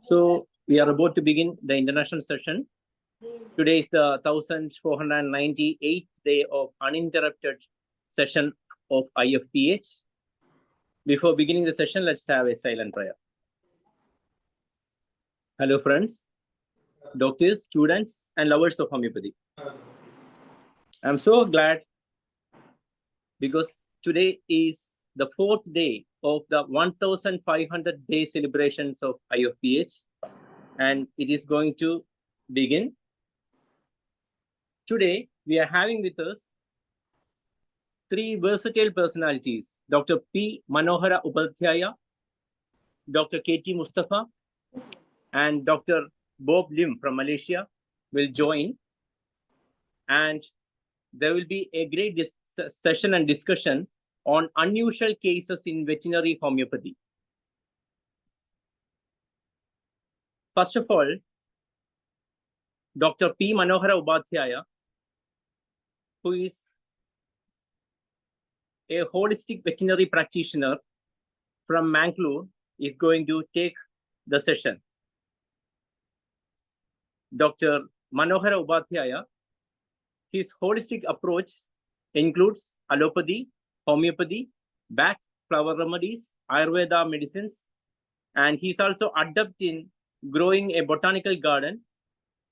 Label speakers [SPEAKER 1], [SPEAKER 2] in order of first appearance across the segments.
[SPEAKER 1] So we are about to begin the international session. Today is the 1498th day of uninterrupted session of IFPH. Before beginning the session, let's have a silent prayer. Hello friends, doctors, students, and lovers of homeopathy. I'm so glad because today is the fourth day of the 1500 day celebrations of IFPH, and it is going to begin. Today, we are having with us three versatile personalities, Dr. P. Manohara Upadhyaya, Dr. K.T. Mustafa, and Dr. Bob Lim from Malaysia will join. And there will be a great session and discussion on unusual cases in veterinary homeopathy. First of all, Dr. P. Manohara Upadhyaya, who is a holistic veterinary practitioner from Mangalore, is going to take the session. Dr. Manohara Upadhyaya, his holistic approach includes allopathy, homeopathy, back flower remedies, Ayurveda medicines, and he's also adept in growing a botanical garden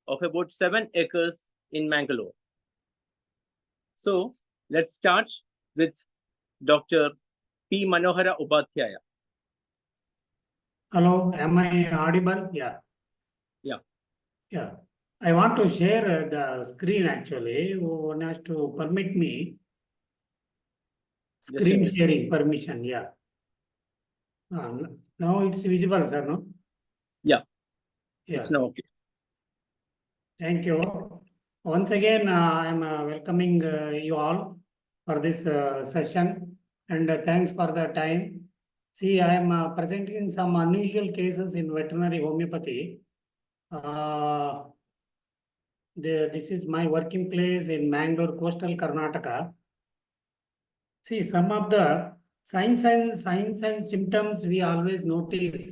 [SPEAKER 1] of about 7 acres in Mangalore. So let's start with Dr. P. Manohara Upadhyaya.
[SPEAKER 2] Hello, am I audible? Yeah. I want to share the screen actually. One has to permit me. Screen sharing permission, yeah. Now it's visible, sir, no?
[SPEAKER 1] Yeah. It's now okay.
[SPEAKER 2] Thank you. Once again, I'm welcoming you all for this session, and thanks for the time. See, I am presenting some unusual cases in veterinary homeopathy. This is my working place in Mangalore, coastal Karnataka. See, some of the signs and symptoms we always notice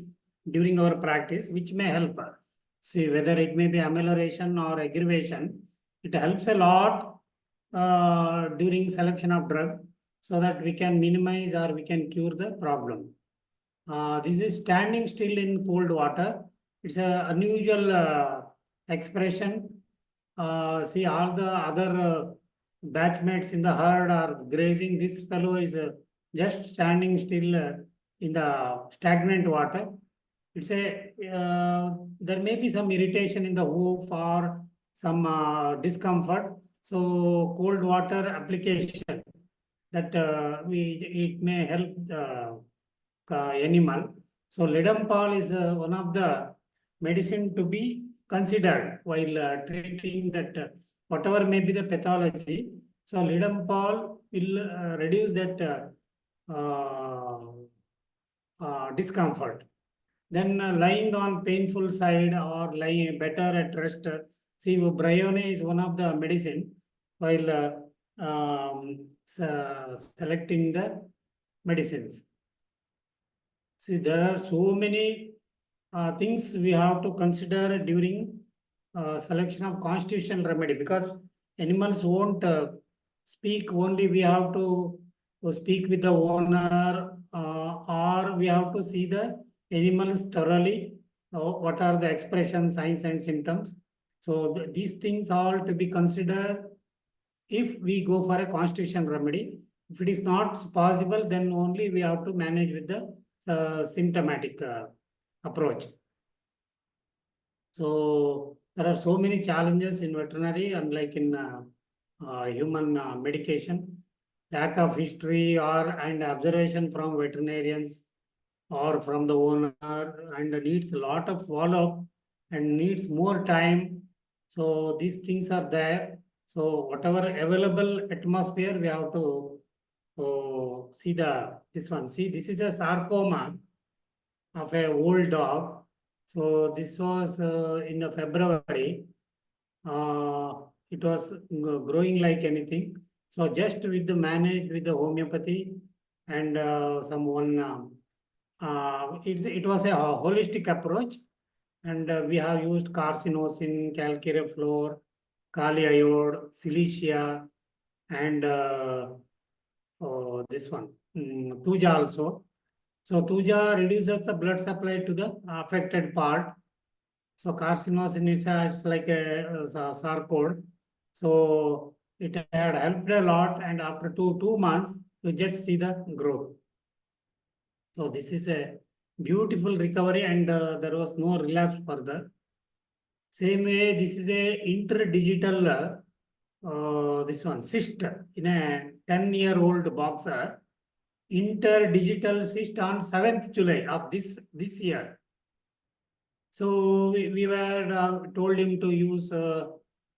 [SPEAKER 2] during our practice, which may help us. See, whether it may be amelioration or aggravation, it helps a lot during selection of drug so that we can minimize or we can cure the problem. This is standing still in cold water. It's an unusual expression. See, all the other batchmates in the herd are grazing. This fellow is just standing still in the stagnant water. It's a there may be some irritation in the hoof or some discomfort. So cold water application that it may help the animal. So Ledampal is one of the medicine to be considered while treating that whatever may be the pathology. So Ledampal will reduce that discomfort. Then lying on painful side or lying better at rest. See, Bryone is one of the medicine while selecting the medicines. See, there are so many things we have to consider during selection of constitutional remedy because animals won't speak only. We have to speak with the owner or we have to see the animals thoroughly. What are the expressions, signs and symptoms? So these things all to be considered if we go for a constitutional remedy. If it is not possible, then only we have to manage with the symptomatic approach. So there are so many challenges in veterinary, unlike in human medication. Lack of history and observation from veterinarians or from the owner, and needs a lot of follow-up and needs more time. So these things are there. So whatever available atmosphere, we have to see this one. See, this is a sarcoma of a old dog. So this was in the February. It was growing like anything. So just with the manage with the homeopathy and it was a holistic approach. And we have used carcinosin, calcareoflor, kali iode, silicia, and this one, Tuja also. So Tuja reduces the blood supply to the affected part. So carcinosin is it's like a sarcode. So it had helped a lot, and after two months, you just see the growth. So this is a beautiful recovery, and there was no relapse further. Same way, this is a interdigital this one cyst in a 10-year-old boxer. Interdigital cyst on 7th July of this year. So we were told him to use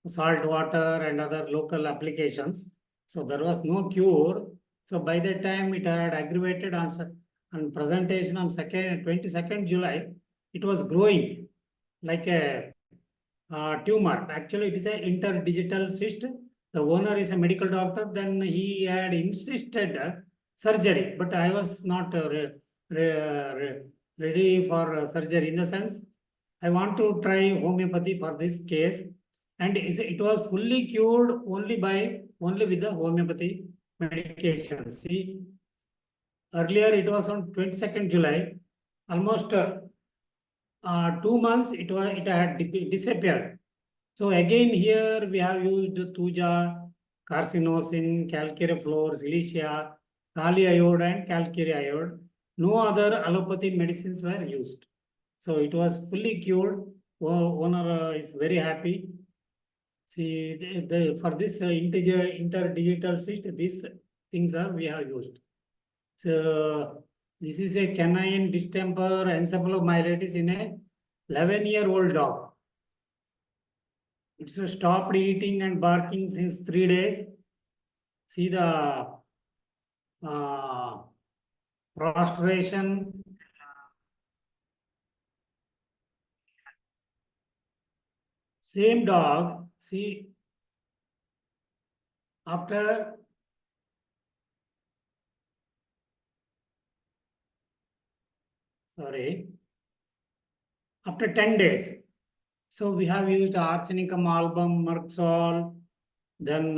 [SPEAKER 2] salt water and other local applications. So there was no cure. So by that time it had aggravated on presentation on 22nd July. It was growing like a tumor. Actually, it is a interdigital cyst. The owner is a medical doctor. Then he had insisted surgery, but I was not ready for surgery in the sense I want to try homeopathy for this case, and it was fully cured only with the homeopathy medication. See, earlier it was on 22nd July, almost 2 months it had disappeared. So again here we have used Tuja, carcinosin, calcareoflor, silicia, kali iode and calcare iode. No other allopathy medicines were used. So it was fully cured. Owner is very happy. See, for this interdigital cyst, these things are we have used. So this is a canine distemper encephalomyelitis in a 11-year-old dog. It's stopped eating and barking since 3 days. See the prostration. Same dog. See, after after 10 days. So we have used arsenicum album, Merxol, then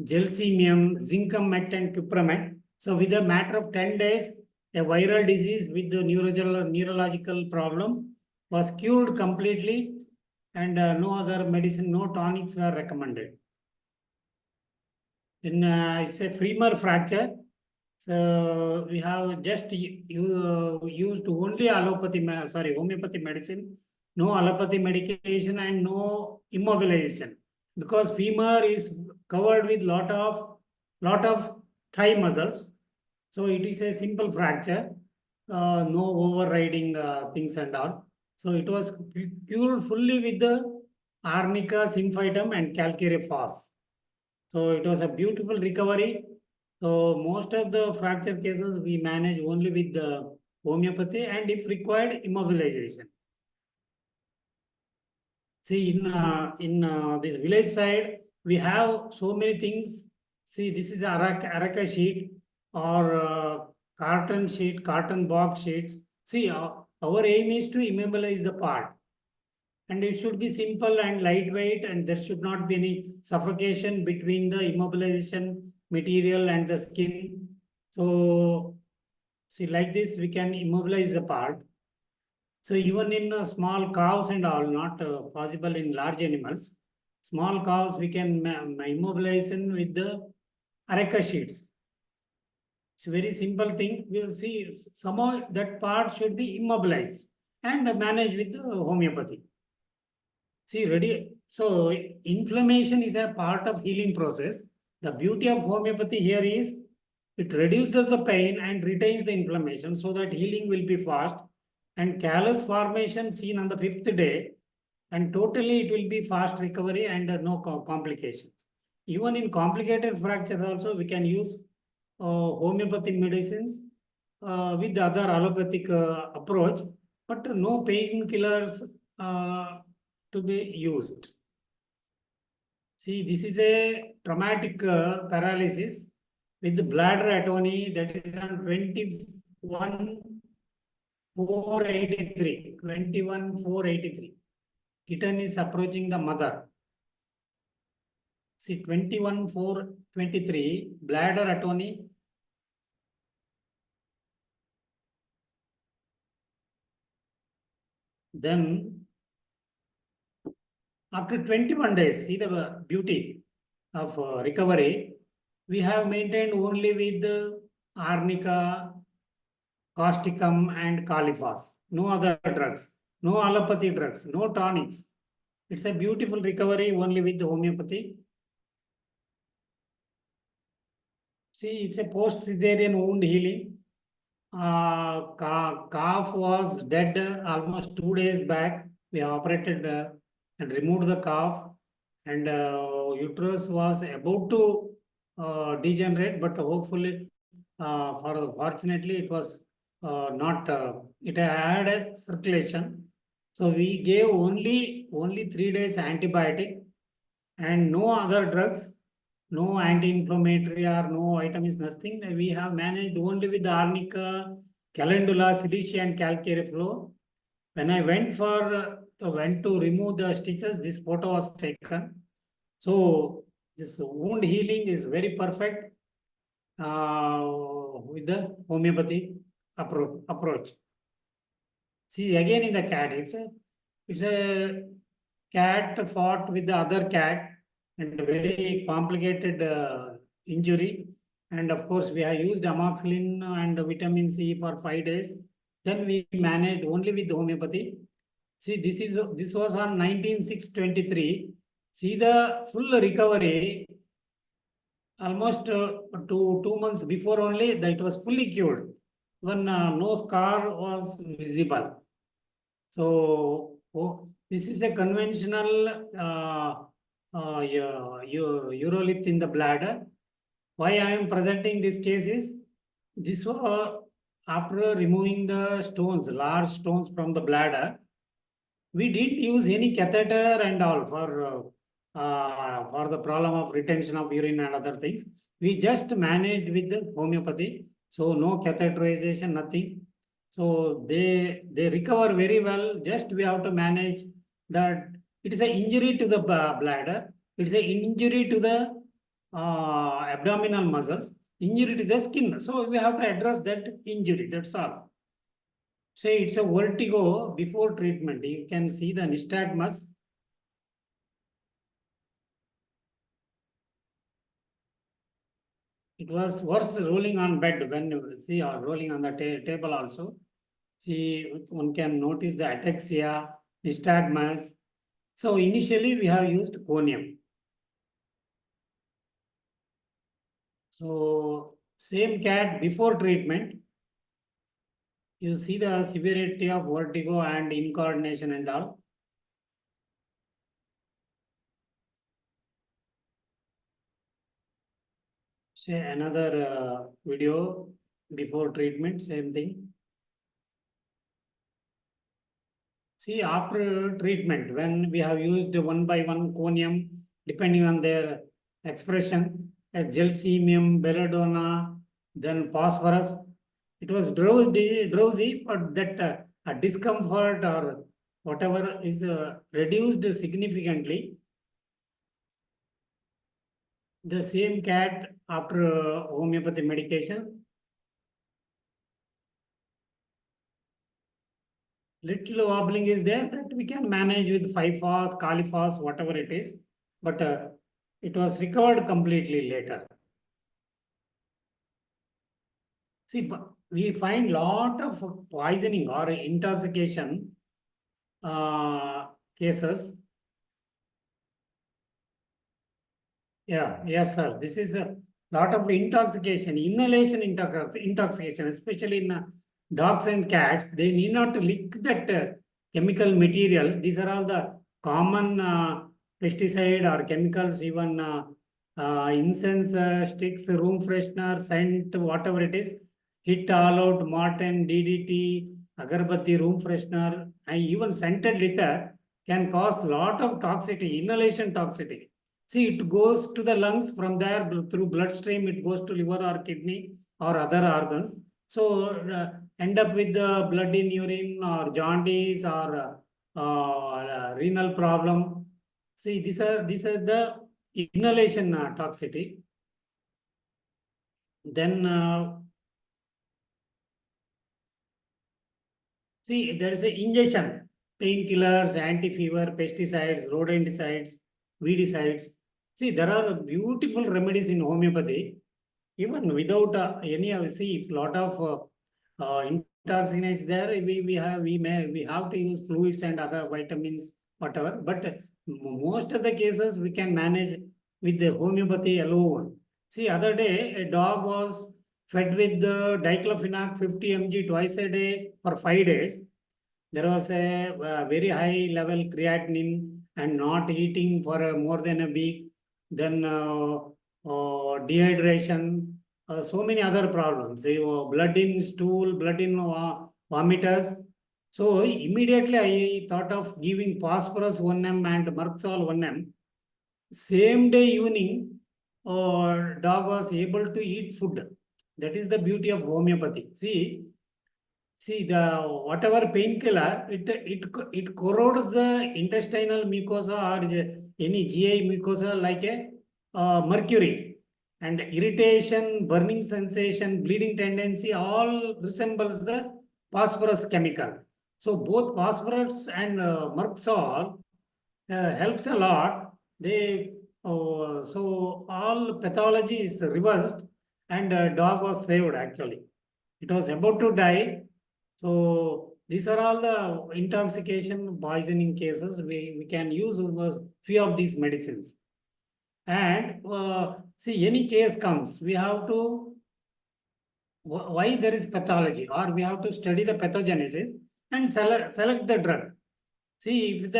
[SPEAKER 2] gelsemium, zincum met and cupramet. So with a matter of 10 days, a viral disease with the neurological problem was cured completely, and no other medicine, no tonics were recommended. Then it's a femur fracture. So we have just used only homeopathy medicine, no allopathy medication and no immobilization, because femur is covered with lot of thigh muscles. So it is a simple fracture, no overriding things and all. So it was cured fully with the arnica, symphytum and calcareous. So it was a beautiful recovery. So most of the fracture cases we manage only with the homeopathy and if required immobilization. See in this village side we have so many things. See, this is araka sheet or carton box sheets. See, our aim is to immobilize the part, and it should be simple and lightweight, and there should not be any suffocation between the immobilization material and the skin. So see, like this we can immobilize the part. So even in small cows and all, not possible in large animals, small cows we can immobilize with the areca sheets. It's a very simple thing. We'll see somehow that part should be immobilized and managed with the homeopathy. See, ready. So inflammation is a part of healing process. The beauty of homeopathy here is it reduces the pain and retains the inflammation so that healing will be fast, and callus formation seen on the 5th day, and totally it will be fast recovery and no complications. Even in complicated fractures also we can use homeopathic medicines with the other allopathic approach, but no painkillers to be used. See, this is a traumatic paralysis with the bladder atony that is on 21 483, 21, 483. Kitten is approaching the mother. See, 21, 423, bladder atony. Then, after 21 days, see the beauty of recovery. We have maintained only with arnica, causticum, and califas. No other drugs, no allopathy drugs, no tonics. It's a beautiful recovery only with the homeopathy. See, it's a post-cesarean wound healing. Calf was dead almost 2 days back. We operated and removed the calf, and uterus was about to degenerate, but hopefully, fortunately, it was not. It had a circulation, so we gave only 3 days antibiotic and no other drugs, no anti-inflammatory or no vitamins, nothing. We have managed only with the arnica, calendula, silicia, and calcareous flow. When I went to remove the stitches, this photo was taken. So this wound healing is very perfect with the homeopathy approach. See, again in the cat, it's a cat fought with the other cat and very complicated injury. And of course, we have used amoxicillin and vitamin C for 5 days. Then we managed only with homeopathy. See, this was on 19/6/23. See the full recovery almost 2 months before only that it was fully cured. When no scar was visible. So this is a conventional urolith in the bladder. Why I am presenting this case is this was after removing the stones, large stones from the bladder. We didn't use any catheter and all for the problem of retention of urine and other things. We just managed with the homeopathy. So no catheterization, nothing. So they recover very well. Just we have to manage that. It is an injury to the bladder. It's an injury to the abdominal muscles, injury to the skin. So we have to address that injury. That's all. Say it's a vertigo before treatment. You can see the nystagmus. It was worse rolling on bed when you see or rolling on the table also. See, one can notice the ataxia, nystagmus. So initially we have used conium. So same cat before treatment. You see the severity of vertigo and incoordination and all. Say another video before treatment, same thing. See, after treatment, when we have used one by one conium, depending on their expression, as gelsemium, belladonna, then phosphorus, it was drowsy, but that discomfort or whatever is reduced significantly. The same cat after homeopathy medication, little wobbling is there that we can manage with 5-phos, califos, whatever it is, but it was recovered completely later. See, we find lot of poisoning or intoxication cases. Yeah, yes, sir. This is a lot of intoxication, inhalation intoxication, especially in dogs and cats. They need not to lick that chemical material. These are all the common pesticide or chemicals, even incense sticks, room freshener, scent, whatever it is. Hit all out, Martin, DDT, agarbatti, room freshener, and even scented litter can cause lot of toxicity, inhalation toxicity. See, it goes to the lungs, from there through bloodstream, it goes to liver or kidney or other organs. So end up with the blood in urine or jaundice or renal problem. See, these are the inhalation toxicity. Then see, there is a injection, painkillers, anti-fever, pesticides, rodenticides, weedicides. See, there are beautiful remedies in homeopathy. Even without any, see, if lot of intoxicants there, we have to use fluids and other vitamins, whatever. But most of the cases we can manage with the homeopathy alone. See, other day a dog was fed with the diclofenac 50 mg twice a day for 5 days. There was a very high level creatinine and not eating for more than a week. Then dehydration, so many other problems. Blood in stool, blood in vomiters. So immediately I thought of giving phosphorus 1 m and Merxol 1 m. Same day evening, dog was able to eat food. That is the beauty of homeopathy. See the whatever painkiller, it corrodes the intestinal mucosa or any GI mucosa like a mercury, and irritation, burning sensation, bleeding tendency all resembles the phosphorus chemical. So both phosphorus and Merxol helps a lot. They so all pathology is reversed, and dog was saved actually. It was about to die. So these are all the intoxication, poisoning cases. We can use few of these medicines. And see, any case comes, we have to why there is pathology, or we have to study the pathogenesis and select the drug. See,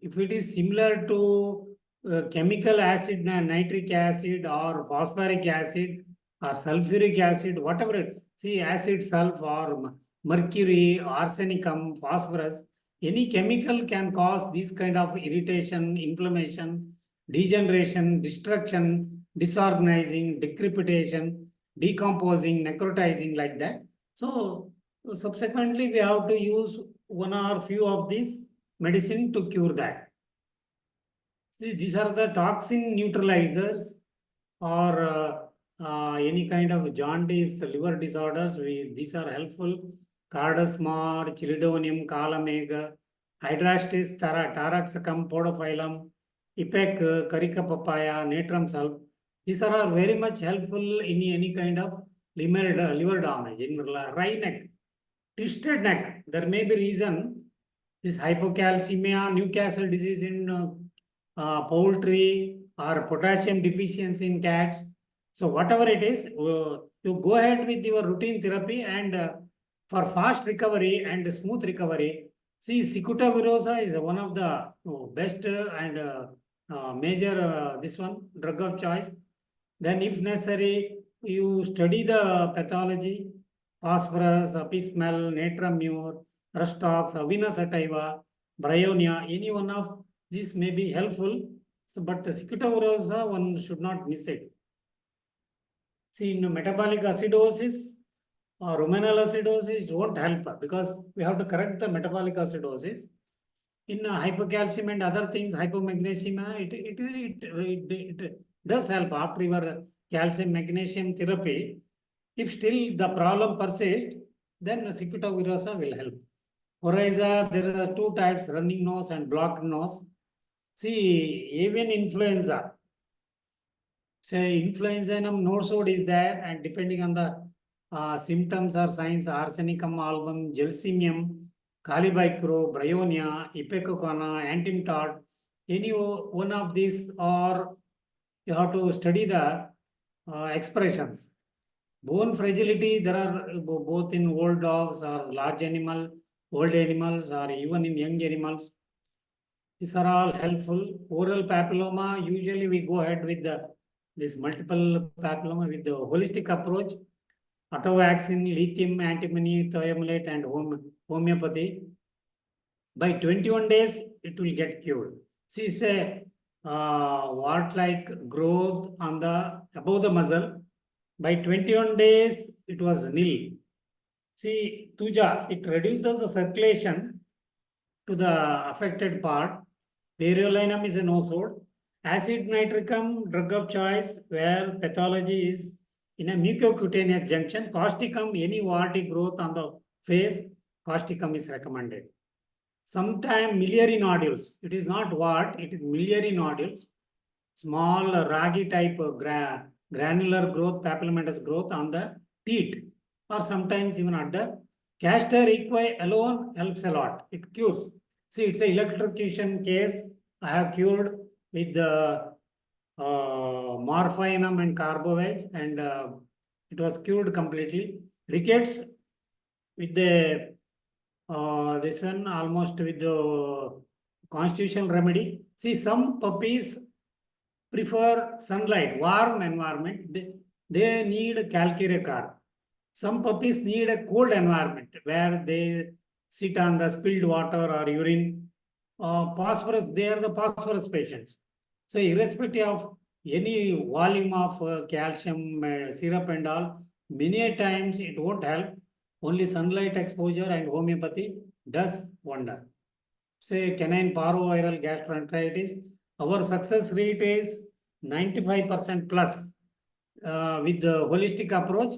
[SPEAKER 2] if it is similar to chemical acid, nitric acid, or phosphoric acid, or sulfuric acid, whatever it, see, acid, sulfur, or mercury, arsenicum, phosphorus, any chemical can cause this kind of irritation, inflammation, degeneration, destruction, disorganizing, decrepitation, decomposing, necrotizing, like that. So subsequently, we have to use one or few of these medicine to cure that. See, these are the toxin neutralizers, or any kind of jaundice, liver disorders. These are helpful. Cardamom, Chilidonium, Calamega, Hydrastis, Taraxacum, Podophyllum, Ipec, Carica papaya, Natrum sulf. These are very much helpful in any kind of liver damage. In wry neck, twisted neck, there may be reason. This hypocalcemia, Newcastle disease in poultry, or potassium deficiency in cats. So whatever it is, you go ahead with your routine therapy, and for fast recovery and smooth recovery, see, cicuta virosa is one of the best and major this one drug of choice. Then if necessary, you study the pathology, phosphorus, apismel, natrum mure, rustox, avena sativa, bryonia, any one of these may be helpful. So, but cicuta virosa, one should not miss it. See, in metabolic acidosis or ruminal acidosis won't help, because we have to correct the metabolic acidosis. In hypocalcium and other things, hypomagnesemia, it does help after your calcium magnesium therapy. If still the problem persists, then cicuta virosa will help. Coryza, there are two types, running nose and blocked nose. See, avian influenza. Say influenzarum norsode is there, and depending on the symptoms or signs, arsenicum album, gelsemium, calibicro, bryonia, ipecacuanha, antimtod, any one of these, or you have to study the expressions. Bone fragility, there are both in old dogs or large animal, old animals, or even in young animals. These are all helpful. Oral papilloma, usually we go ahead with this multiple papilloma with the holistic approach, atovaccine, lithium, antimony, thiamulate, and homeopathy. By 21 days, it will get cured. See, it's a wart-like growth on the above the muscle. By 21 days, it was nil. See, Tuja, it reduces the circulation to the affected part. Variolinum is a no-sode. Acid nitricum, drug of choice, where pathology is in a mucocutaneous junction. Causticum, any warty growth on the face, causticum is recommended. Sometimes miliary nodules. It is not wart, it is miliary nodules. Small raggy type granular growth, papillomatous growth on the teat, or sometimes even under. Castor equi alone helps a lot. It cures. See, it's an electrocution case. I have cured with the morphinum and carbovage, and it was cured completely. Rickets with the this one almost with the constitutional remedy. See, some puppies prefer sunlight, warm environment. They need calcare car. Some puppies need a cold environment where they sit on the spilled water or urine. Phosphorus, they are the phosphorus patients. So irrespective of any volume of calcium syrup and all, many a times it won't help. Only sunlight exposure and homeopathy does wonder. Say canine parvoviral gastroenteritis, our success rate is 95% plus with the holistic approach,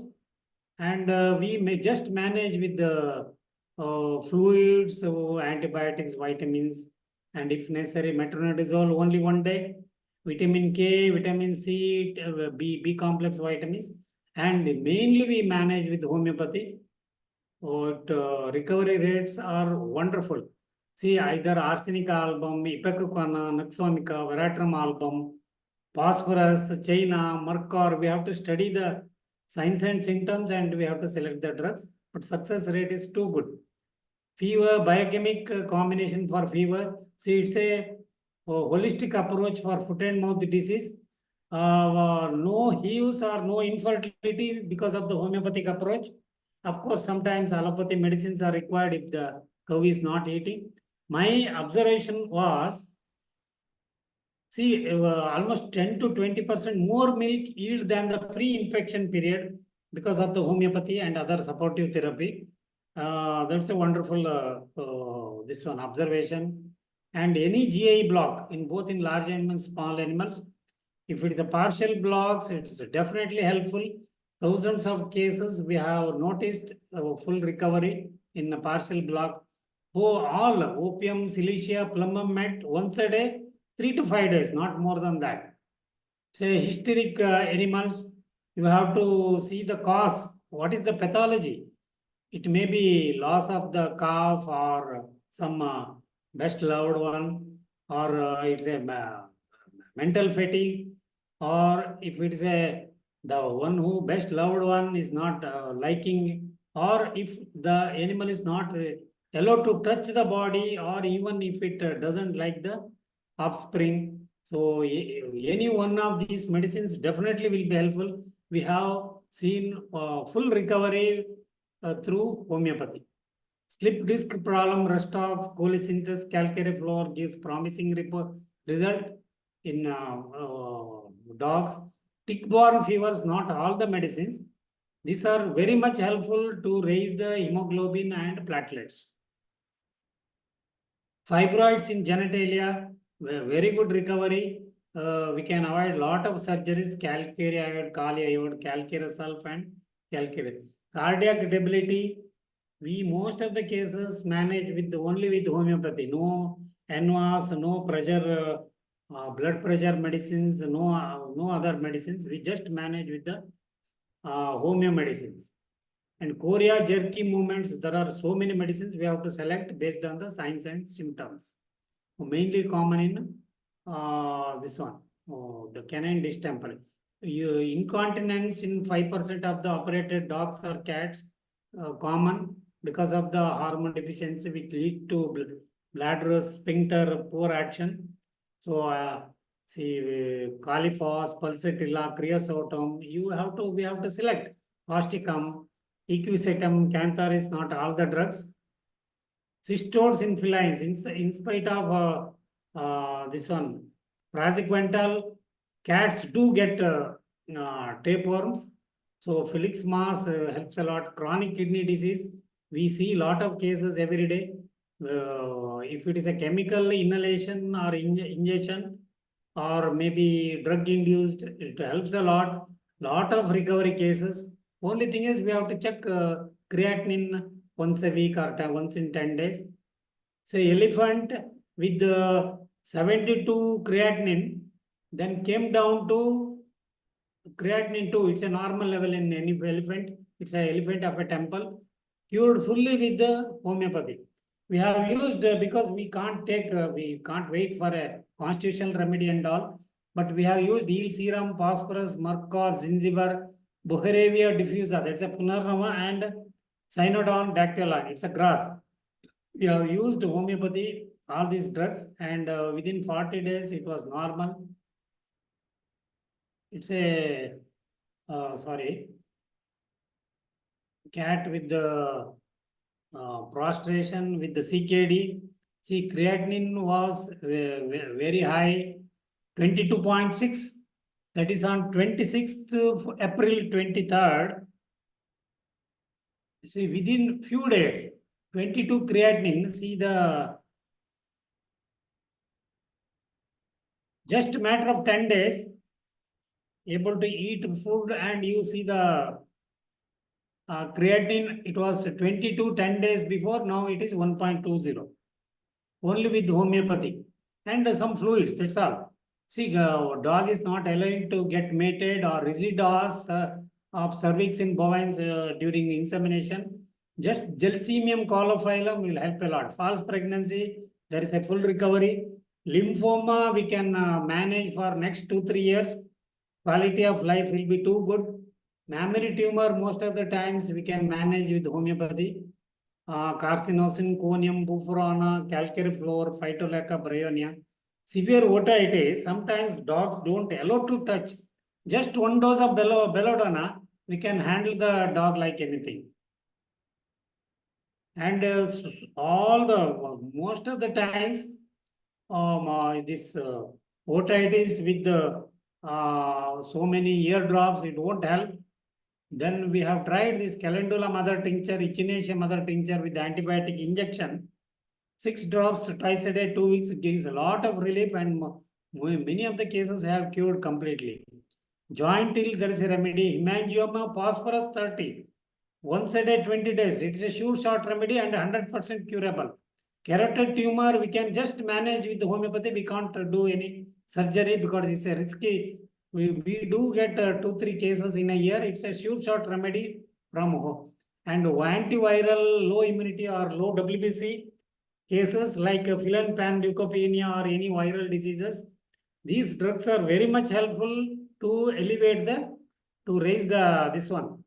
[SPEAKER 2] and we may just manage with the fluids, so antibiotics, vitamins, and if necessary, metronidazole only one day, vitamin K, vitamin C, B complex vitamins, and mainly we manage with homeopathy. Recovery rates are wonderful. See, either arsenic album, ipecacuanha, naxonica, veratrum album, phosphorus, China, Mercor, we have to study the signs and symptoms and we have to select the drugs, but success rate is too good. Fever, biochemic combination for fever. See, it's a holistic approach for foot and mouth disease. No heaves or no infertility because of the homeopathic approach. Of course, sometimes allopathy medicines are required if the cow is not eating. My observation was, see, almost 10 to 20% more milk yield than the pre-infection period because of the homeopathy and other supportive therapy. That's a wonderful this one observation. And any GI block in both in large animals, small animals, if it is a partial blocks, it's definitely helpful. Thousands of cases we have noticed full recovery in a partial block. All opium, silicea, plumbum met once a day, 3 to 5 days, not more than that. Say hysteric animals, you have to see the cause. What is the pathology? It may be loss of the calf or some best loved one, or it's a mental fatigue, or if it's a the one who best loved one is not liking, or if the animal is not allowed to touch the body, or even if it doesn't like the offspring. So any one of these medicines definitely will be helpful. We have seen full recovery through homeopathy. Slip disc problem, restox, cholesynthesis, calcare floor gives promising result in dogs. Tick-borne fevers, not all the medicines. These are very much helpful to raise the hemoglobin and platelets. Fibroids in genitalia, very good recovery. We can avoid lot of surgeries, calcare iode, kali iode, calcare sulf and calcare. Cardiac debility, we most of the cases manage with only with homeopathy. No NVAS, no pressure, blood pressure medicines, no other medicines. We just manage with the homeo medicines. And chorea, jerky movements, there are so many medicines we have to select based on the signs and symptoms. Mainly common in this one, the canine distemper. Incontinence in 5% of the operated dogs or cats common because of the hormone deficiency which lead to bladder sphincter poor action. So see Califos, Pulsatilla, Creosotum, we have to select Causticum, Equisetum, Cantharis, not all the drugs. Cystodes in felines, in spite of this one, praziquantal, cats do get tapeworms. So Felix Mass helps a lot. Chronic kidney disease, we see a lot of cases every day. If it is a chemical inhalation or injection, or maybe drug induced, it helps a lot. Lot of recovery cases. Only thing is we have to check creatinine once a week or once in 10 days. Say elephant with 72 creatinine, then came down to creatinine 2. It's a normal level in any elephant. It's an elephant of a temple, cured fully with the homeopathy. We have used because we can't wait for a constitutional remedy and all, but we have used eel serum, phosphorus, mercor, zingiber, Boherevia diffusa, that's a Punarnama, and Cynodon dactyla, it's a grass. We have used homeopathy, all these drugs, and within 40 days it was normal. It's a cat with the prostration with the CKD. See, creatinine was very high, 22.6. That is on 26th of April 23rd. See, within few days, 22 creatinine. See the just matter of 10 days, able to eat food, and you see the creatinine, it was 22 10 days before, now it is 1.20. Only with homeopathy and some fluids, that's all. See, dog is not allowed to get mated or rigid os of cervix in bovines during insemination. Just Gelsemium coliphylum will help a lot. False pregnancy, there is a full recovery. Lymphoma, we can manage for next 2-3 years. Quality of life will be too good. Mammary tumor, most of the times we can manage with homeopathy. Carcinosin, conium, bufurana, calcare floor, phytolacca, bryonia. Severe otitis, sometimes dogs don't allow to touch. Just one dose of belladonna, we can handle the dog like anything. And most of the times, this otitis with the so many eardrops, it won't help. Then we have tried this calendula mother tincture, echinacea mother tincture with antibiotic injection. 6 drops twice a day, 2 weeks, gives a lot of relief, and many of the cases have cured completely. Joint till there is a remedy. Hemangioma, phosphorus 30. Once a day, 20 days. It's a sure short remedy and 100% curable. Carotid tumor, we can just manage with homeopathy. We can't do any surgery because it's a risky. We do get 2-3 cases in a year. It's a sure short remedy from home. And antiviral, low immunity or low WBC cases like pan-leukopenia or any viral diseases, these drugs are very much helpful to elevate to raise this one,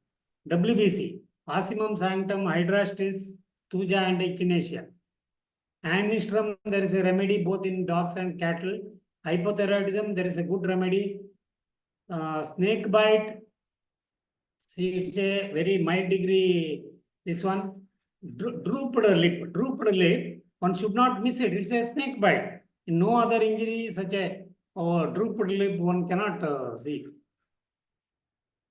[SPEAKER 2] WBC, Ocimum sanctum, hydrastis, thuja and echinacea. Anistrum, there is a remedy both in dogs and cattle. Hypothyroidism, there is a good remedy. Snake bite, see, it's a very mild degree, this one. Drooped lip, one should not miss it. It's a snake bite. In no other injury, such a drooped lip, one cannot see.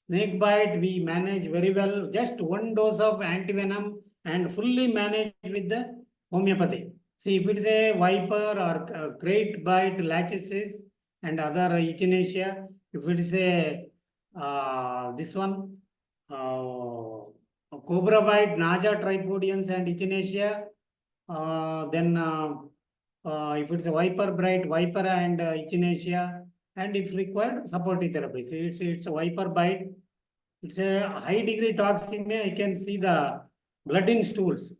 [SPEAKER 2] Snake bite, we manage very well. Just one dose of antivenom and fully manage with the homeopathy. See, if it's a viper or crate bite, lachesis and other echinacea, if it is a this one, cobra bite, naja tripodians and echinacea, then if it's a viper bite, viper and echinacea, and if required, supportive therapy. See, it's a viper bite. It's a high degree toxemia. I can see the blood in stools.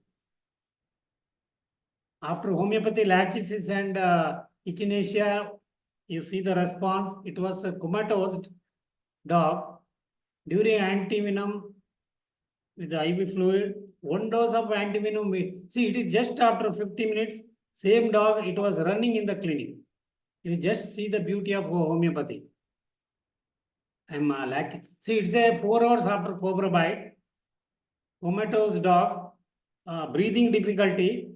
[SPEAKER 2] After homeopathy, lachesis and echinacea, you see the response. It was a comatose dog. During antivenom with the IV fluid, one dose of antivenom. See, it is just after 50 minutes. Same dog, it was running in the clinic. You just see the beauty of homeopathy. I'm lacking. See, it's a 4 hours after cobra bite. Comatose dog, breathing difficulty.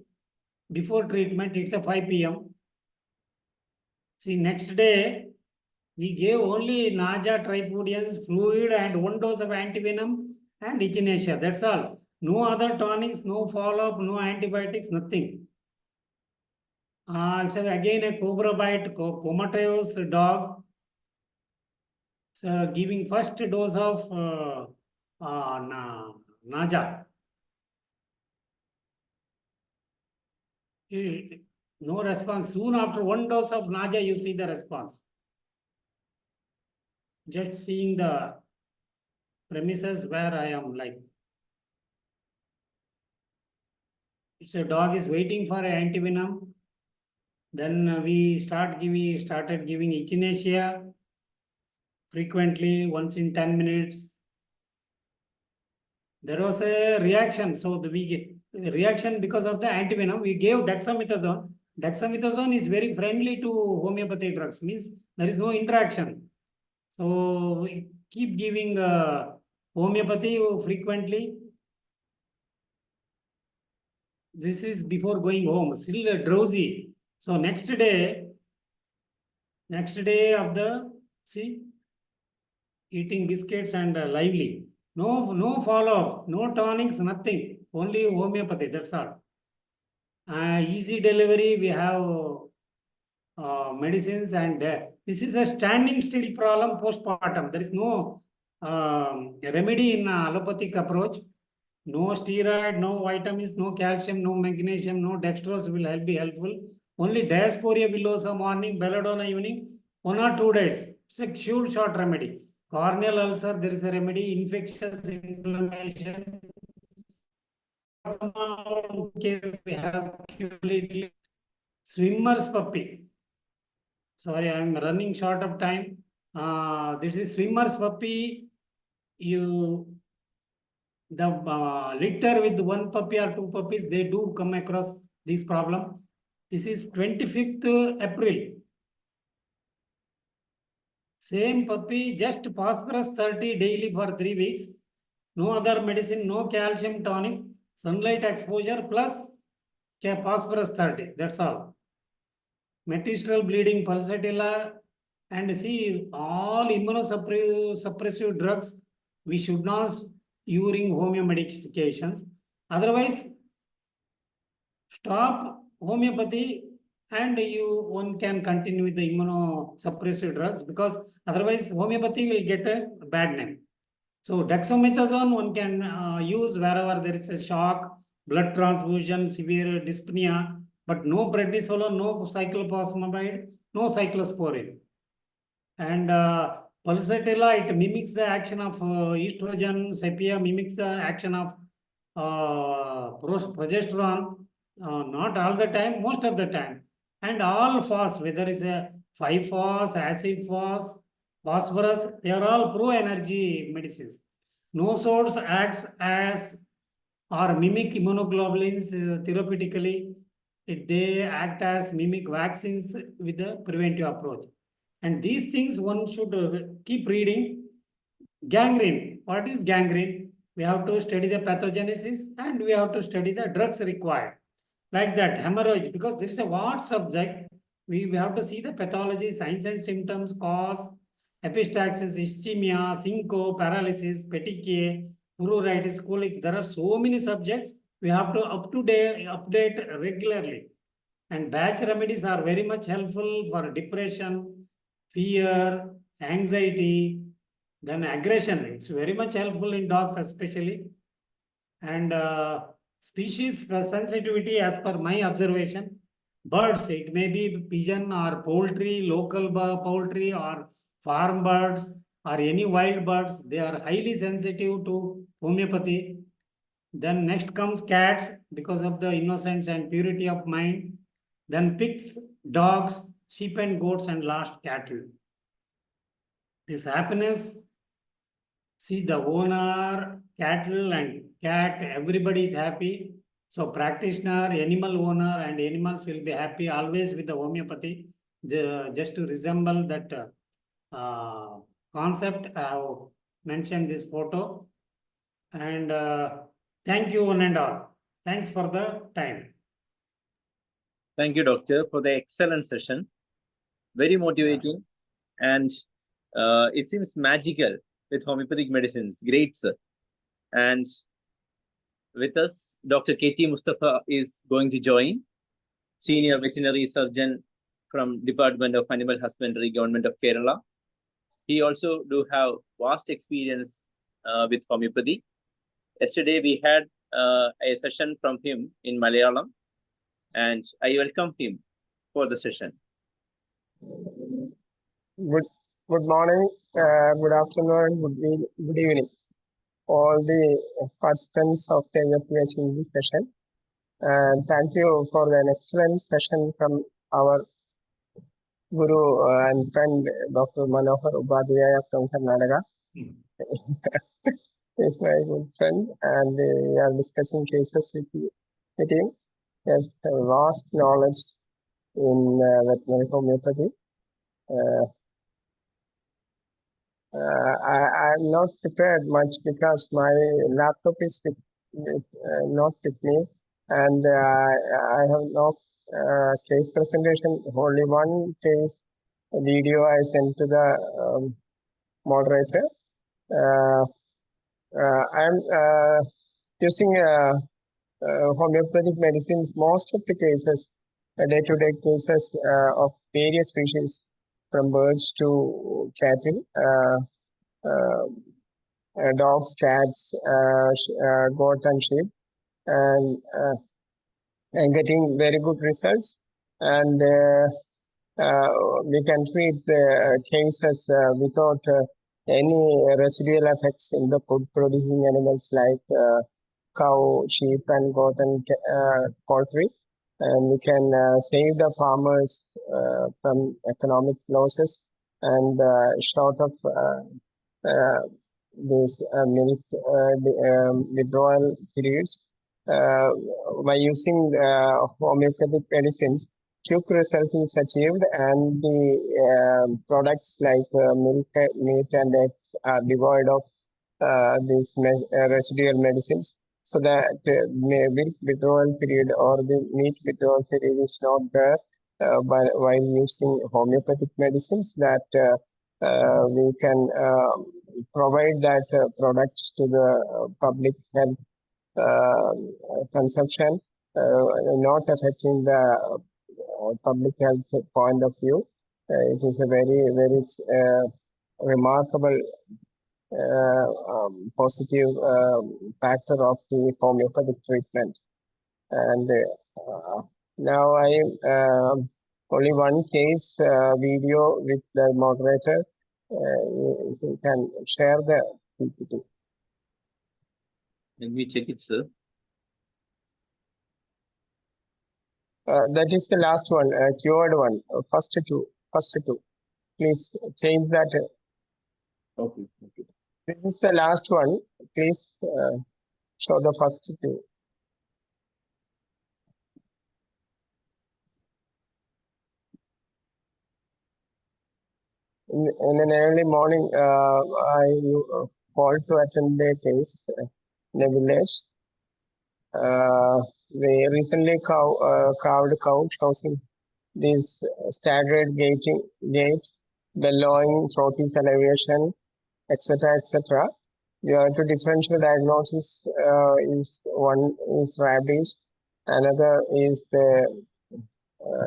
[SPEAKER 2] Before treatment, it's a 5 p.m. See, next day, We gave only nausea, tripodians, fluid, and 1 dose of antivenom and echinacea. That's all. No other tonics, no follow-up, no antibiotics, nothing. It's again a cobra bite, comatose dog. So giving first dose of nausea. No response. Soon after 1 dose of nausea, you see the response. Just seeing the premises where I am like. It's a dog is waiting for an antivenom. Then we started giving echinacea frequently, once in 10 minutes. There was a reaction. So we reaction because of the antivenom. We gave dexamethasone. Dexamethasone is very friendly to homeopathy drugs. Means there is no interaction. So we keep giving homeopathy frequently. This is before going home. Still drowsy. So next day of the eating biscuits and lively. No follow-up, no tonics, nothing. Only homeopathy, that's all. Easy delivery, we have medicines, and this is a standing still problem postpartum. There is no remedy in allopathic approach. No steroid, no vitamins, no calcium, no magnesium, no dextrose will be helpful. Only Diascorea villosa morning, belladonna evening, 1 or 2 days. It's a short remedy. Corneal ulcer, there is a remedy. Infectious inflammation. Case we have completely swimmer's puppy. Sorry, I'm running short of time. This is swimmer's puppy. The litter with 1 puppy or 2 puppies, they do come across this problem. This is 25th April. Same puppy, just phosphorus 30 daily for 3 weeks. No other medicine, no calcium tonic, sunlight exposure plus phosphorus 30. That's all. Metastatic bleeding, pulsatilla, and see all immunosuppressive drugs we should not using homeo medications. Otherwise, stop homeopathy and one can continue with the immunosuppressive drugs, because otherwise homeopathy will get a bad name. So dexamethasone one can use wherever there is a shock, blood transfusion, severe dyspnea, but no prednisolone, no cyclophosphamide, no cyclosporine. And pulsatilla, it mimics the action of estrogen. Sepia mimics the action of progesterone. Not all the time, most of the time. And all phos, whether it's a 5-phos, acid phos, phosphorus, they are all pro-energy medicines. No source acts as or mimic immunoglobulins therapeutically. They act as mimic vaccines with the preventive approach. And these things one should keep reading. Gangrene. What is gangrene? We have to study the pathogenesis and we have to study the drugs required. Like that, hemorrhage, because there is a vast subject. We have to see the pathology, signs and symptoms, cause, epistaxis, ischemia, syncope, paralysis, petechiae, pruritus, colic. There are so many subjects. We have to update regularly. And batch remedies are very much helpful for depression, fear, anxiety, then aggression. It's very much helpful in dogs especially. And species sensitivity, as per my observation, birds, it may be pigeon or poultry, local poultry or farm birds or any wild birds, they are highly sensitive to homeopathy. Then next comes cats because of the innocence and purity of mind. Then pigs, dogs, sheep and goats, and last cattle. This happiness, see the owner, cattle and cat, everybody is happy. So practitioner, animal owner and animals will be happy always with the homeopathy. Just to resemble that concept, I have mentioned this photo. And thank you one and all. Thanks for the time.
[SPEAKER 1] Thank you, Doctor, for the excellent session. Very motivating and It seems magical with homeopathic medicines. Great, sir. And with us, Dr. K.T. Mustafa is going to join, Senior Veterinary Surgeon from Department of Animal Husbandry, Government of Kerala. He also do have vast experience with homeopathy. Yesterday, we had a session from him in Malayalam, and I welcome him for the session.
[SPEAKER 3] Good morning, good afternoon, good evening, all the participants of the IFPH in this session. And thank you for an excellent session from our Guru and friend, Dr. HOMOEOPATHY from Karnataka. He's my good friend, and we are discussing cases with him. He has a vast knowledge in veterinary homeopathy. I'm not prepared much because my laptop is not with me, and I have no case presentation. Only one case video I sent to the moderator. I'm using homeopathic medicines. Most of the cases, day-to-day cases of various species, from birds to cattle, dogs, cats, goat and sheep, and getting very good results. And we can treat the cases without any residual effects in the food producing animals like cow, sheep, and goat and poultry. And we can save the farmers from economic losses and short of these milk withdrawal periods. By using homeopathic medicines, quick result is achieved, and the products like milk, meat, and eggs are devoid of these residual medicines. So that milk withdrawal period or the meat withdrawal period is not there while using homeopathic medicines, that we can provide that products to the public health consumption, not affecting the public health point of view. It is a very, very remarkable positive factor of the homeopathic treatment. And now I only one case video with the moderator. You can share the PPT.
[SPEAKER 1] Let me check it, sir.
[SPEAKER 3] That is the last one, cured one, first two. Please change that.
[SPEAKER 1] Okay.
[SPEAKER 3] This is the last one. Please show the first two. In an early morning, I called to attend a case in a village. They recently calved cow causing these staggered gaits, bellowing, throaty salivation, etc., etc. We have to differential diagnosis. One is rabies, another is the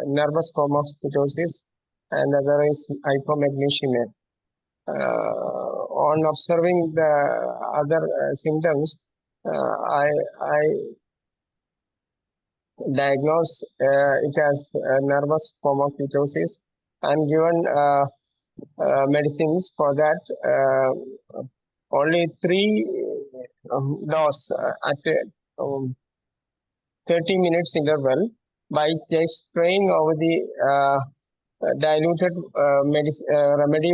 [SPEAKER 3] nervous comositosis, another is hypomagnesemia. On observing the other symptoms, I diagnose it as nervous comositosis and given medicines for that. Only 3 dose at 30 minutes interval by just spraying over the diluted remedy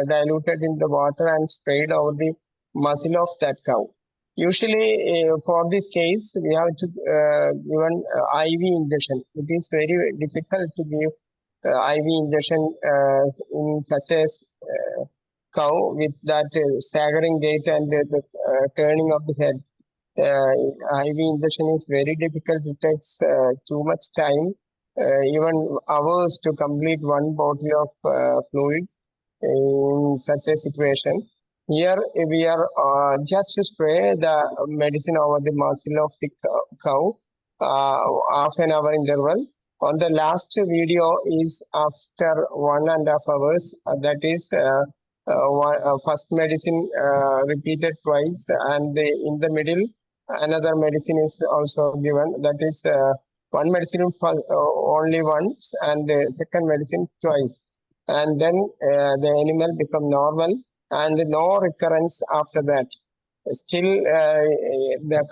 [SPEAKER 3] diluted in the water and sprayed over the muzzle of that cow. Usually for this case, we have to given IV injection. It is very difficult to give IV injection in such a cow with that staggering gait and the turning of the head. IV injection is very difficult. It takes too much time, even hours to complete one bottle of fluid. in such a situation. Here we are just to spray the medicine over the muzzle of the cow, half an hour interval. On the last video is after 1.5 hours. That is first medicine repeated twice, and in the middle another medicine is also given. That is one medicine for only once, and the second medicine twice, and then the animal become normal and no recurrence after that. Still the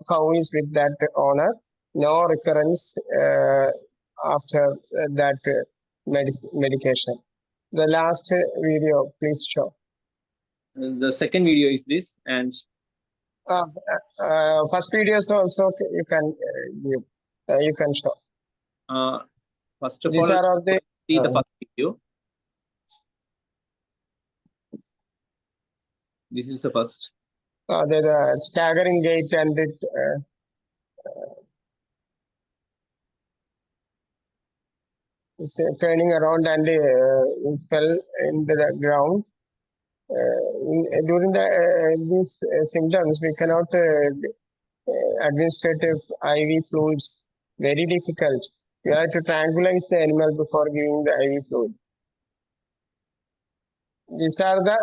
[SPEAKER 3] cow is with that owner, no recurrence after that medication. The last video, please show.
[SPEAKER 1] The second video is this, and
[SPEAKER 3] first videos also you can give. You can show.
[SPEAKER 1] First of
[SPEAKER 3] These
[SPEAKER 1] all,
[SPEAKER 3] are the
[SPEAKER 1] see the first video. This is the first.
[SPEAKER 3] the staggering gait and it. It's turning around and it fell in the ground. During these symptoms, we cannot administrative IV fluids. Very difficult. You have to tranquilize the animal before giving the IV fluid. These are the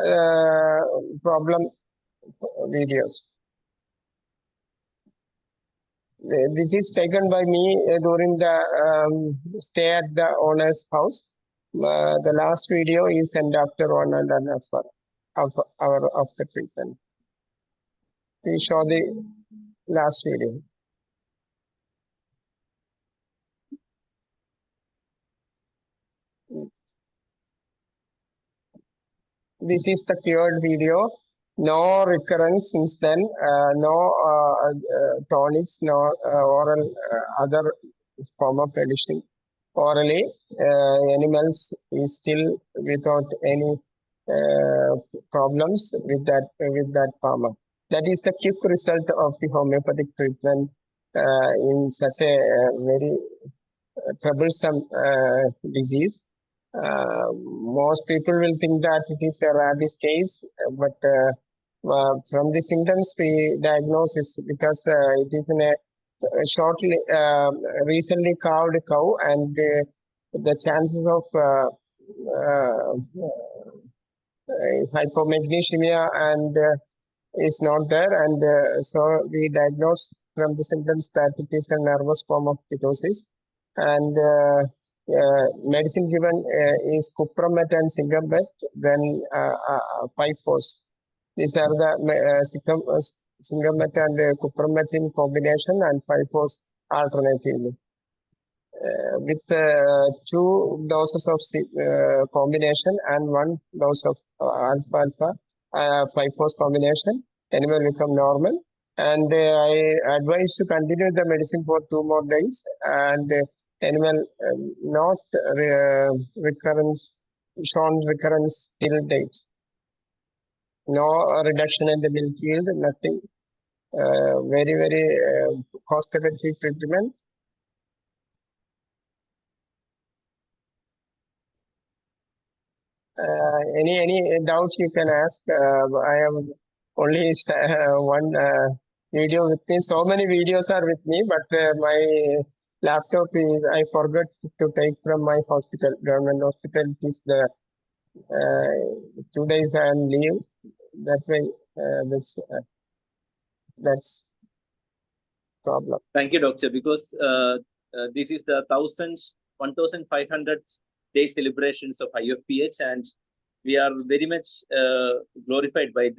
[SPEAKER 3] problem videos. This is taken by me during the stay at the owner's house. The last video is sent after 1.5 hour of the treatment. We show the last video. This is the cured video. No recurrence since then. No tonics, no oral other form of medicine. Orally, animals is still without any problems with that farmer. That is the quick result of the homeopathic treatment in such a very troublesome disease. Most people will think that it is a rabies case, but from the symptoms we diagnose it because it is in a shortly recently calved cow, and the chances of hypomagnesemia and is not there, and so we diagnose from the symptoms that it is a nervous form of ptosis, and medicine given is cupromet and singamet, then 5-phos. These are the singamet and cupromet in combination, and 5-phos alternatively. With 2 doses of combination and 1 dose of alpha 5-phos combination, animal become normal. And I advise to continue the medicine for 2 more days, and animal not shown recurrence till date. No reduction in the milk yield, nothing. Very, very cost-effective treatment. Any doubts you can ask. I have only one video with me. So many videos are with me, but my laptop is, I forgot to take from my hospital, government hospital. It is the 2 days I am leave. That way, that's problem.
[SPEAKER 1] Thank you, doctor, because this is the 1,500 day celebrations of IFPH, and we are very much glorified by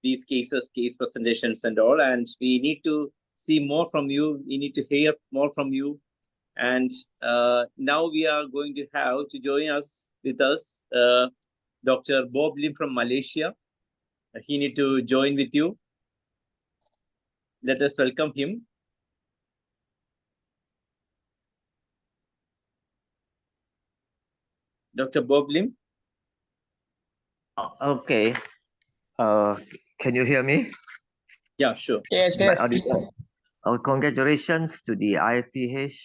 [SPEAKER 1] these case presentations and all, and we need to see more from you. We need to hear more from you, and now we are going to have to join us with us Dr. Bob Lim from Malaysia. He need to join with you. Let us welcome him. Dr. Bob Lim.
[SPEAKER 4] Okay. Can you hear me?
[SPEAKER 1] Yeah, sure.
[SPEAKER 3] Yes,
[SPEAKER 4] Am I
[SPEAKER 3] yes.
[SPEAKER 4] audible? Congratulations to the IFPH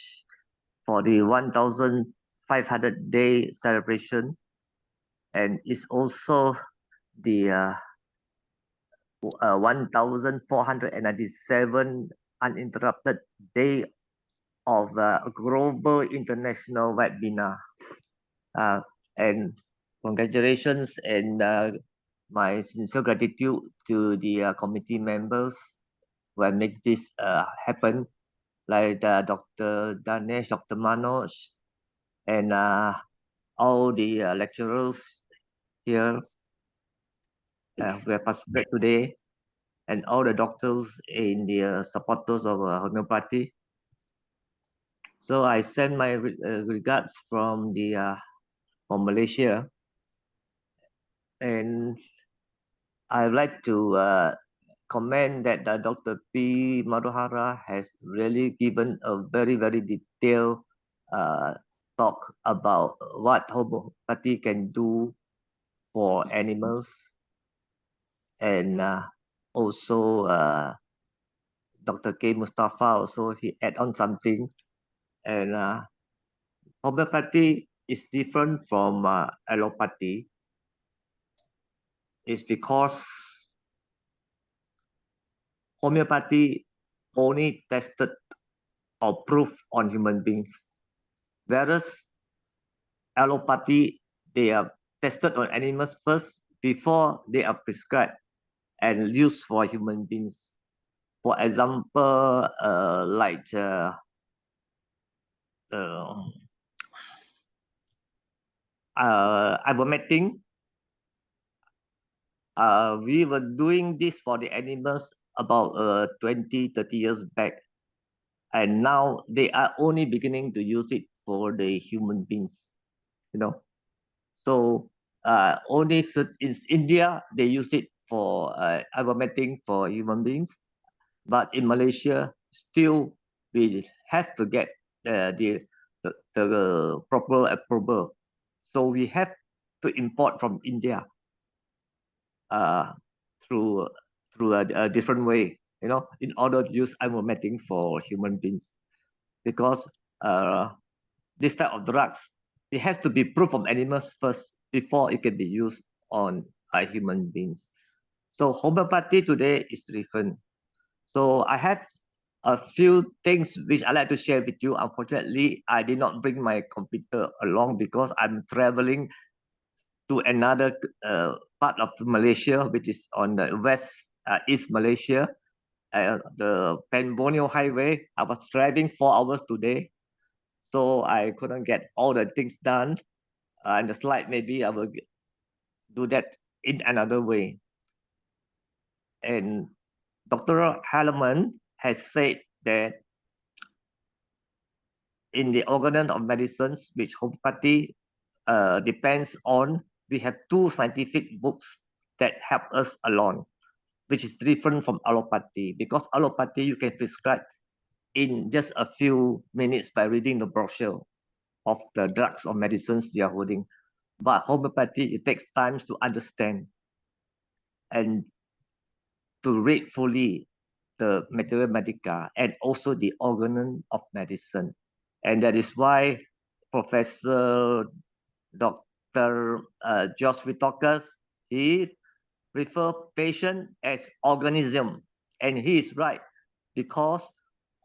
[SPEAKER 4] for the 1,500 day celebration. and it's also the 1497 uninterrupted day of a global international webinar. And congratulations and my sincere gratitude to the committee members who have made this happen, like Dr. Danesh, Dr. Manoj, and all the lecturers here who have participated today, and all the doctors and the supporters of homeopathy. So I send my regards from from Malaysia, and I'd like to comment that Dr. P. Madhuhara has really given a very, very detailed talk about what homeopathy can do for animals, and also Dr. K. Mustafa also he add on something, and homeopathy is different from allopathy. It's because homeopathy only tested or proof on human beings, whereas allopathy, they are tested on animals first before they are prescribed and used for human beings. For example, like ivermectin, we were doing this for the animals about 20, 30 years back. And now they are only beginning to use it for the human beings, you know. So only in India, they use it for ivermectin for human beings. But in Malaysia, still we have to get the proper approval. So we have to import from India through a different way, you know, in order to use ivermectin for human beings, because this type of drugs, it has to be proof of animals first before it can be used on human beings. So homeopathy today is different. So I have a few things which I like to share with you. Unfortunately, I did not bring my computer along because I'm traveling to another part of Malaysia, which is on the east Malaysia, the Pan Borneo Highway. I was driving 4 hours today, so I couldn't get all the things done. And the slide, maybe I will do that in another way. And Dr. Halleman has said that in the organ of medicines, which homeopathy depends on, we have 2 scientific books that help us along, which is different from allopathy, because allopathy you can prescribe in just a few minutes by reading the brochure of the drugs or medicines you are holding. But homeopathy, it takes time to understand and to read fully the materia medica and also the organ of medicine. And that is why Professor Dr. Josh Wittokas, he refer patient as organism, and he is right, because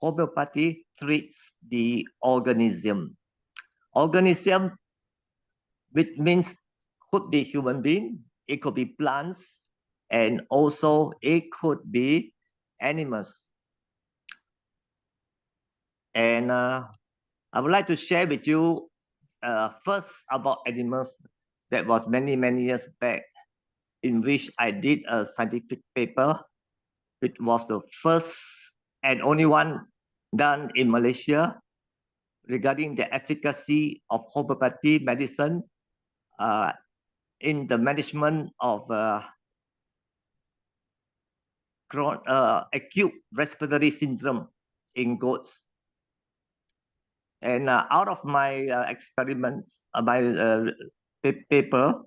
[SPEAKER 4] homeopathy treats the organism. Organism, which means could be human being, it could be plants, and also it could be animals. And I would like to share with you first about animals. That was many, many years back, in which I did a scientific paper. It was the first and only one done in Malaysia regarding the efficacy of homeopathy medicine in the management of acute respiratory syndrome in goats. And out of my experiments, my paper,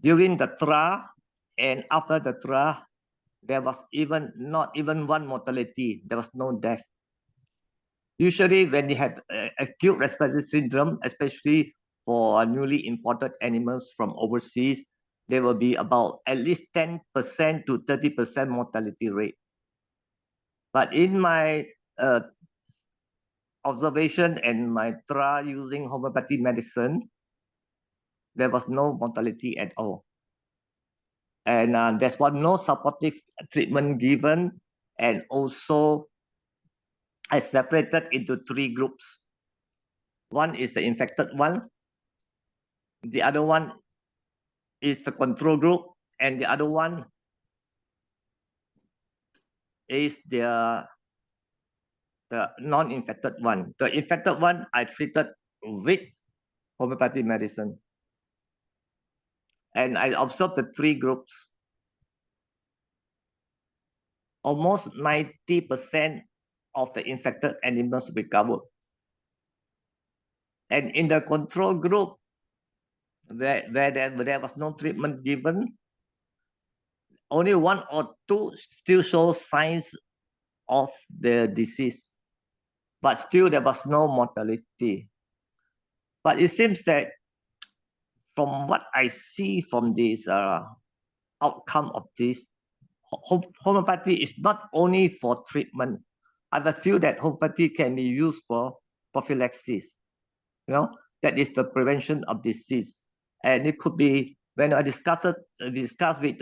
[SPEAKER 4] during the trial and after the trial, there was not even one mortality. There was no death. Usually when you have acute respiratory syndrome, especially for newly imported animals from overseas, there will be about at least 10% to 30% mortality rate. But in my observation and my trial using homeopathy medicine, there was no mortality at all. And there was no supportive treatment given. And also, I separated into 3 groups. One is the infected one. The other one is the control group. And the other one is the non-infected one. The infected one, I treated with homeopathy medicine. And I observed the 3 groups. Almost 90% of the infected animals recovered. And in the control group, where there was no treatment given, only 1 or 2 still show signs of the disease. But still, there was no mortality. But it seems that from what I see from this outcome of this, homeopathy is not only for treatment. I feel that homeopathy can be used for prophylaxis. You know, that is the prevention of disease. And it could be, when I discussed with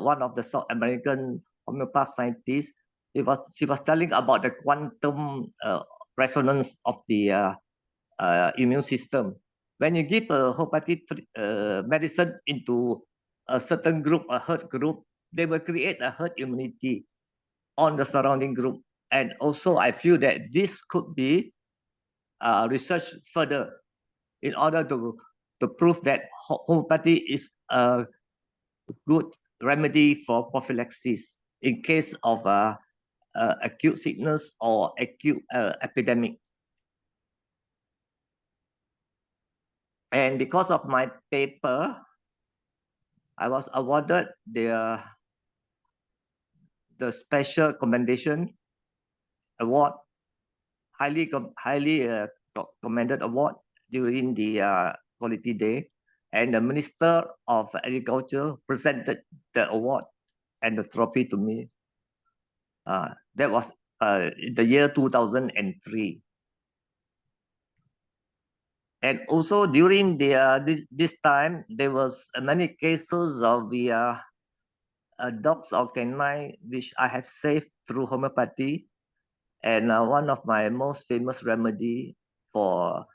[SPEAKER 4] one of the South American homeopath scientists, she was telling about the quantum resonance of the immune system. When you give a homeopathic medicine into a certain group, a herd group, they will create a herd immunity on the surrounding group. And also, I feel that this could be researched further in order to prove that homeopathy is a good remedy for prophylaxis in case of acute sickness or acute epidemic. And because of my paper, I was awarded the special commendation award, highly commended award during the Quality Day, and the Minister of Agriculture presented the award and the trophy to me. That was in the year 2003. And also during this time, there was many cases of the dogs or canine which I have saved through homeopathy. And one of my most famous remedy for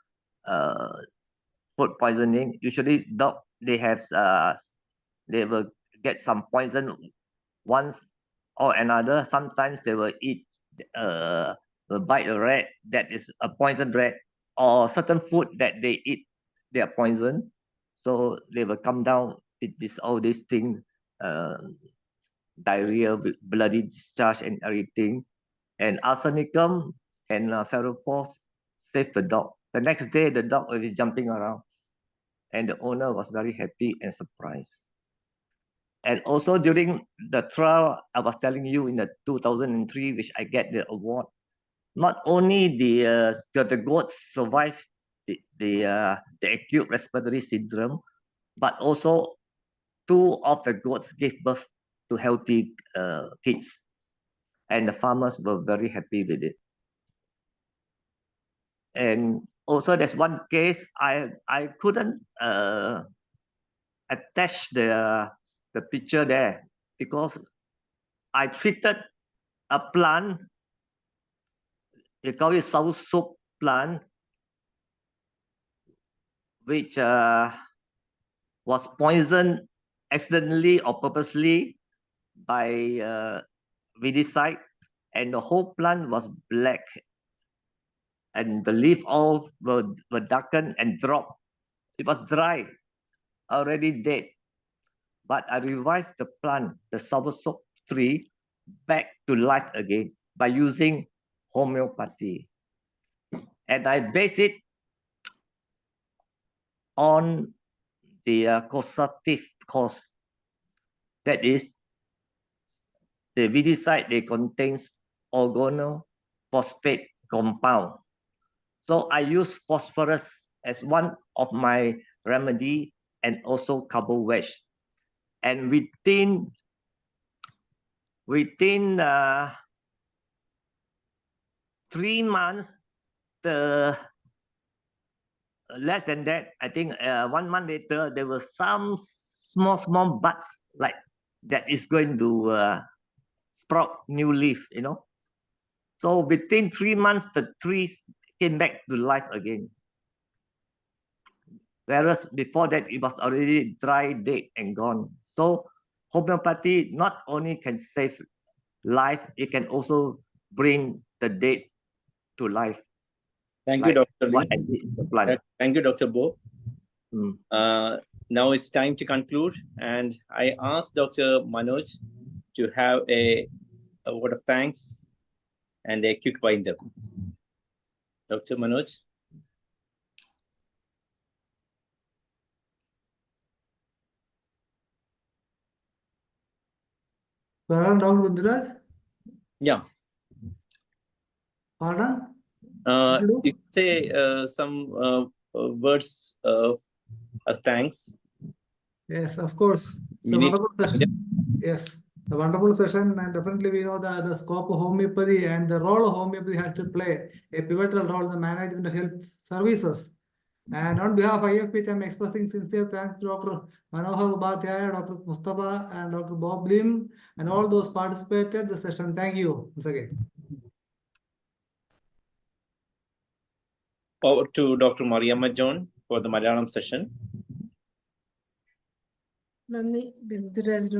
[SPEAKER 4] food poisoning, usually dog, they will get some poison once or another. Sometimes they will eat will bite a rat that is a poison rat, or certain food that they eat, they are poison. So they will come down with all these things, diarrhea, bloody discharge and everything. And arsenicum and ferropos saved the dog. The next day, the dog was jumping around, and the owner was very happy and surprised. And also during the trial, I was telling you in the 2003, which I get the award. Not only the goats survived the acute respiratory syndrome, but also 2 of the goats gave birth to healthy kids, and the farmers were very happy with it. And also, there's one case I couldn't attach the picture there because I treated a plant. They call it soursop plant, which was poisoned accidentally or purposely by weedicide, and the whole plant was black, and the leaf all were darkened and dropped. It was dry, already dead. But I revived the plant, the soursop tree, back to life again by using homeopathy. And I base it on the causative cause. That is, the weedicide, they contains organophosphate compound. So I use phosphorus as one of my remedy and also carbo wedge. And within 3 months, the less than that, I think 1 month later, there were some small buds like that is going to sprout new leaf, you know. So within 3 months, the trees came back to life again. Whereas before that, it was already dry, dead, and gone. So homeopathy not only can save life, it can also bring the dead to life.
[SPEAKER 1] Thank you,
[SPEAKER 4] like
[SPEAKER 1] Dr.
[SPEAKER 4] what
[SPEAKER 1] Lee.
[SPEAKER 4] I did in the plant.
[SPEAKER 1] Thank you, Dr. Bo.
[SPEAKER 4] Mm.
[SPEAKER 1] Now it's time to conclude, and I asked Dr. Manoj to have a word of thanks and a quick wind-up. Dr. Manoj.
[SPEAKER 5] Pardon, Dr. Bundiraj?
[SPEAKER 1] Yeah.
[SPEAKER 5] Pardon?
[SPEAKER 1] You say some words as thanks.
[SPEAKER 5] Yes, of course. It's
[SPEAKER 1] You
[SPEAKER 5] a
[SPEAKER 1] need
[SPEAKER 5] wonderful
[SPEAKER 1] to-
[SPEAKER 5] session. Yes, a wonderful session, and definitely we know the scope of homeopathy and the role of homeopathy has to play a pivotal role in the management of health services. And on behalf of IFPH, I'm expressing sincere thanks to Dr. Manohar Upadhyaya, Dr. Mustafa, and Dr. Bob Lim, and all those participated in the session. Thank you once again.
[SPEAKER 1] Over to Dr. Mariamma John for the Malayalam session.
[SPEAKER 6] നന്ദി ബിന്ദുരാജ്